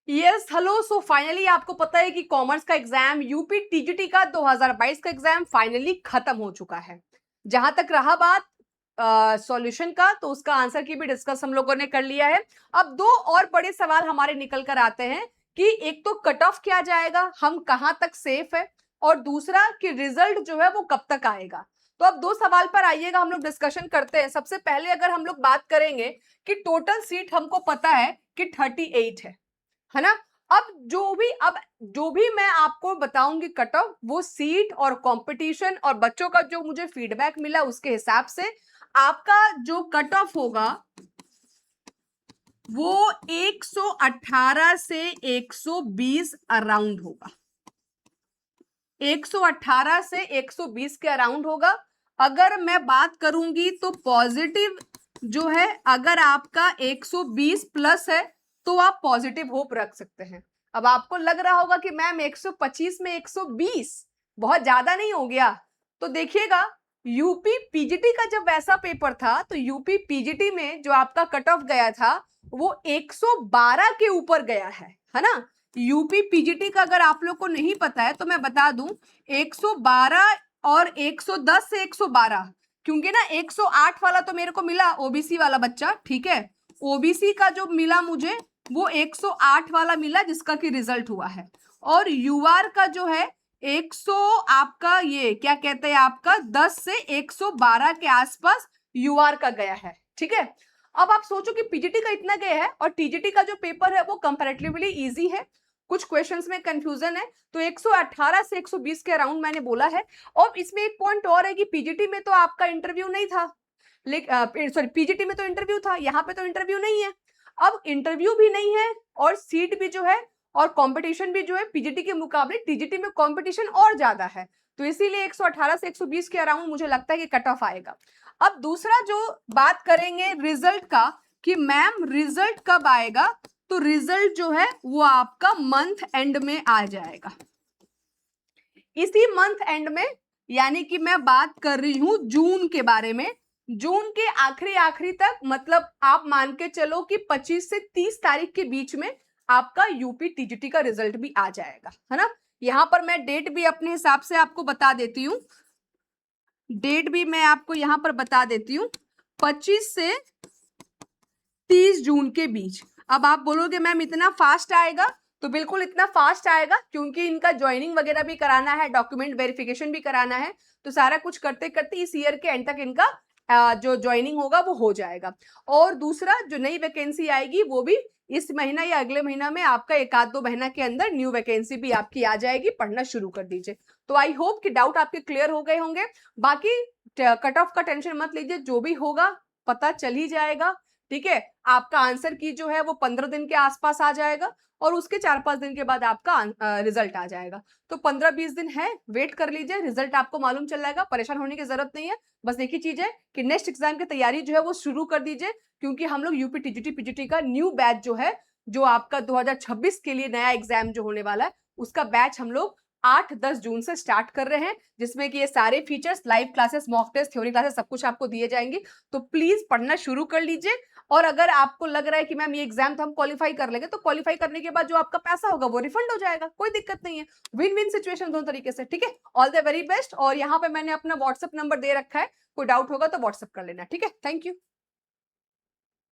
Yes hello, so finally आपको पता है कि कॉमर्स का एग्जाम यूपी टीजीटी का 2022 का एग्जाम फाइनली खत्म हो चुका है। जहां तक रहा बात सॉल्यूशन का, तो उसका आंसर की भी डिस्कस हम लोगों ने कर लिया है। अब दो और बड़े सवाल हमारे निकल कर आते हैं कि एक तो कट ऑफ क्या जाएगा, हम कहां तक सेफ है, और दूसरा कि रिजल्ट जो है वो कब तक आएगा। तो अब दो सवाल पर आइएगा, हम लोग डिस्कशन करते हैं। सबसे पहले अगर हम लोग बात करेंगे कि टोटल सीट हमको पता है कि 38 है ना। अब जो भी मैं आपको बताऊंगी कट ऑफ, वो सीट और कंपटीशन और बच्चों का जो मुझे फीडबैक मिला उसके हिसाब से आपका जो कट ऑफ होगा वो 118 से 120 अराउंड होगा। 118 से 120 के अराउंड होगा। अगर मैं बात करूंगी तो पॉजिटिव जो है, अगर आपका 120 प्लस है तो आप पॉजिटिव होप रख सकते हैं। अब आपको लग रहा होगा कि मैम 125 में 120 बहुत ज्यादा नहीं हो गया, तो देखिएगा यूपी पीजीटी का जब वैसा पेपर था तो यूपी पीजीटी में जो आपका कट ऑफ गया था वो 112 के ऊपर गया है ना। यूपी पीजीटी का अगर आप लोग को नहीं पता है तो मैं बता दूं, 112 और 110 से 112, क्योंकि ना 108 वाला तो मेरे को मिला ओबीसी वाला बच्चा, ठीक है। ओबीसी का जो मिला मुझे वो 108 वाला मिला जिसका कि रिजल्ट हुआ है। और यूआर का जो है 100 आपका ये क्या कहते हैं आपका 10 से 112 के आसपास यूआर का गया है, ठीक है। अब आप सोचो कि पीजीटी का इतना गया है और टीजीटी का जो पेपर है वो कंपैरेटिवली इजी है, कुछ क्वेश्चंस में कंफ्यूजन है, तो 118 से 120 के अराउंड मैंने बोला है। और इसमें एक पॉइंट और है कि पीजीटी में तो आपका इंटरव्यू नहीं था, सॉरी पीजीटी में तो इंटरव्यू था, यहाँ पे तो इंटरव्यू नहीं है। अब इंटरव्यू भी नहीं है और सीट भी जो है और कंपटीशन भी जो है पीजीटी के मुकाबले टीजीटी में कंपटीशन और ज्यादा है, तो इसीलिए 118 से 120 के अराउंड मुझे लगता है कि कट ऑफ आएगा। अब दूसरा जो बात करेंगे रिजल्ट का कि मैम रिजल्ट कब आएगा, तो रिजल्ट जो है वो आपका मंथ एंड में आ जाएगा, इसी मंथ एंड में। यानी कि मैं बात कर रही हूं जून के बारे में, जून के आखिरी तक, मतलब आप मान के चलो कि 25 से 30 तारीख के बीच में आपका यूपी टीजीटी का रिजल्ट भी आ जाएगा, है ना। यहां पर मैं डेट भी अपने हिसाब से आपको बता देती हूँ, डेट भी मैं आपको यहां पर बता देती हूँ, 25 से 30 जून के बीच। अब आप बोलोगे मैम इतना फास्ट आएगा, तो बिल्कुल इतना फास्ट आएगा क्योंकि इनका ज्वाइनिंग वगैरह भी कराना है, डॉक्यूमेंट वेरिफिकेशन भी कराना है, तो सारा कुछ करते करते इस ईयर के एंड तक इनका जो ज्वाइनिंग होगा वो हो जाएगा। और दूसरा जो नई वैकेंसी आएगी वो भी इस महीना या अगले महीना में, आपका एक आध दो महीना के अंदर न्यू वैकेंसी भी आपकी आ जाएगी, पढ़ना शुरू कर दीजिए। तो आई होप कि डाउट आपके क्लियर हो गए होंगे। बाकी कट ऑफ का टेंशन मत लीजिए, जो भी होगा पता चल ही जाएगा, ठीक है। आपका आंसर की जो है वो 15 दिन के आसपास आ जाएगा और उसके 4-5 दिन के बाद आपका रिजल्ट आ जाएगा। तो 15-20 दिन है, वेट कर लीजिए, रिजल्ट आपको मालूम चल जाएगा, परेशान होने की जरूरत नहीं है। बस एक ही चीज है कि नेक्स्ट एग्जाम की तैयारी जो है वो शुरू कर दीजिए, क्योंकि हम लोग यूपी टीजीटी पीजीटी का न्यू बैच जो है, जो आपका 2026 के लिए नया एग्जाम जो होने वाला है, उसका बैच हम लोग 8-10 जून से स्टार्ट कर रहे हैं, जिसमें कि ये सारे features, live classes, mock test, theory classes, सब कुछ आपको दिए जाएंगे। तो प्लीज पढ़ना शुरू कर लीजिए। और अगर आपको लग रहा है कि मैम ये एग्जाम तो हम क्वालिफाई कर लेंगे, तो क्वालिफाई करने के बाद जो आपका पैसा होगा वो रिफंड हो जाएगा, कोई दिक्कत नहीं है। विन विन सिचुएशन दोनों तरीके से, ठीक है। All the very best. और यहाँ पे मैंने अपना व्हाट्सएप नंबर दे रखा है, कोई डाउट होगा तो व्हाट्सएप कर लेना, ठीक है। Thank you.